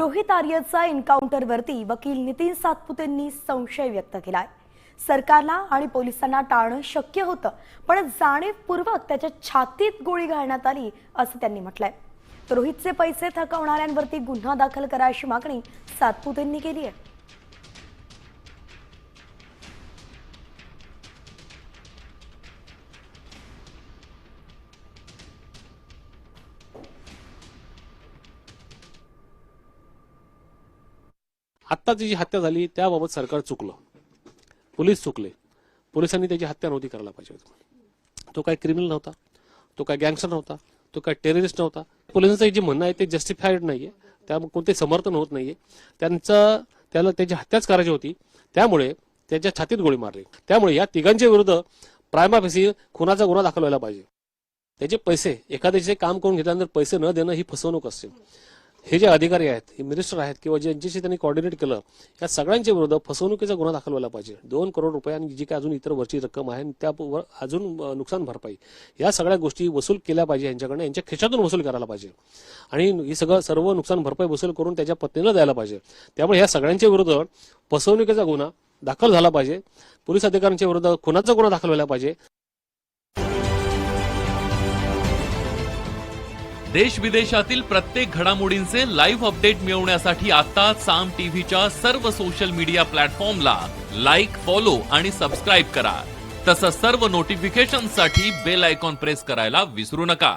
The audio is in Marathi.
रोहित आर्यचा एन्काउंटरवरती वकील नितीन सातपुतेंनी संशय व्यक्त केलाय। सरकारला आणि पोलिसांना टाळणं शक्य होतं, पण जाणीवपूर्वक त्याच्या छातीत गोळी घालण्यात आली असं त्यांनी म्हटलंय। तर रोहितचे पैसे थकवणाऱ्यांवरती गुन्हा दाखल करा अशी मागणी सातपुतेंनी केली आहे। आत्ता जी हत्या झाली त्याबाबत सरकार चुकलं, पोलीस चुकले। पोलिसांनी त्याची हत्या नव्हती करायला पाहिजे होती। तो काय क्रिमिनल नव्हता, तो काय गँगस्टर नव्हता, तो काय टेररिस्ट नव्हता। पोलिसांचं जे म्हणणं आहे ते जस्टिफाईड नाहीये, त्यामुळे कोणते समर्थन होत नाहीये। त्याला त्याची हत्याच करायची होती, त्यामुळे त्याच्या छातीत गोळी मारली। त्यामुळे या तिघांच्या विरुद्ध प्रायमा फेसी खुनाचा गुन्हा दाखल व्हायला पाहिजे। त्याचे पैसे एखाद्याचे काम करून घेतल्यानंतर पैसे न देणं ही फसवणूक असते। हे जे अधिकारी आहेत, हे मिनिस्टर आहेत किंवा ज्यांच्याशी त्यांनी कोऑर्डिनेट केलं, या सगळ्यांच्या विरुद्ध फसवणुकीचा गुन्हा दाखल व्हायला पाहिजे। 2 करोड रुपये आणि जी काय अजून इतर वरची रक्कम आहे त्यावर अजून नुकसान भरपाई, या सगळ्या गोष्टी वसूल केल्या पाहिजे। यांच्याकडनं यांच्या खिशातून वसूल करायला पाहिजे आणि ही सर्व नुकसान भरपाई वसूल करून त्याच्या पत्नीला द्यायला पाहिजे। त्यामुळे या सगळ्यांच्या विरुद्ध फसवणुकीचा गुन्हा दाखल झाला पाहिजे। पोलीस अधिकाऱ्यांच्या विरुद्ध खुनाचा गुन्हा दाखल व्हायला पाहिजे। देश विदेशातील प्रत्येक घडामोडींचे लाईव्ह अपडेट मिळवण्यासाठी आता साम टीव्हीच्या सर्व सोशल मीडिया प्लॅटफॉर्मला लाईक, फॉलो आणि सबस्क्राईब करा। तसंच सर्व नोटिफिकेशनसाठी बेल आयकॉन प्रेस करायला विसरू नका।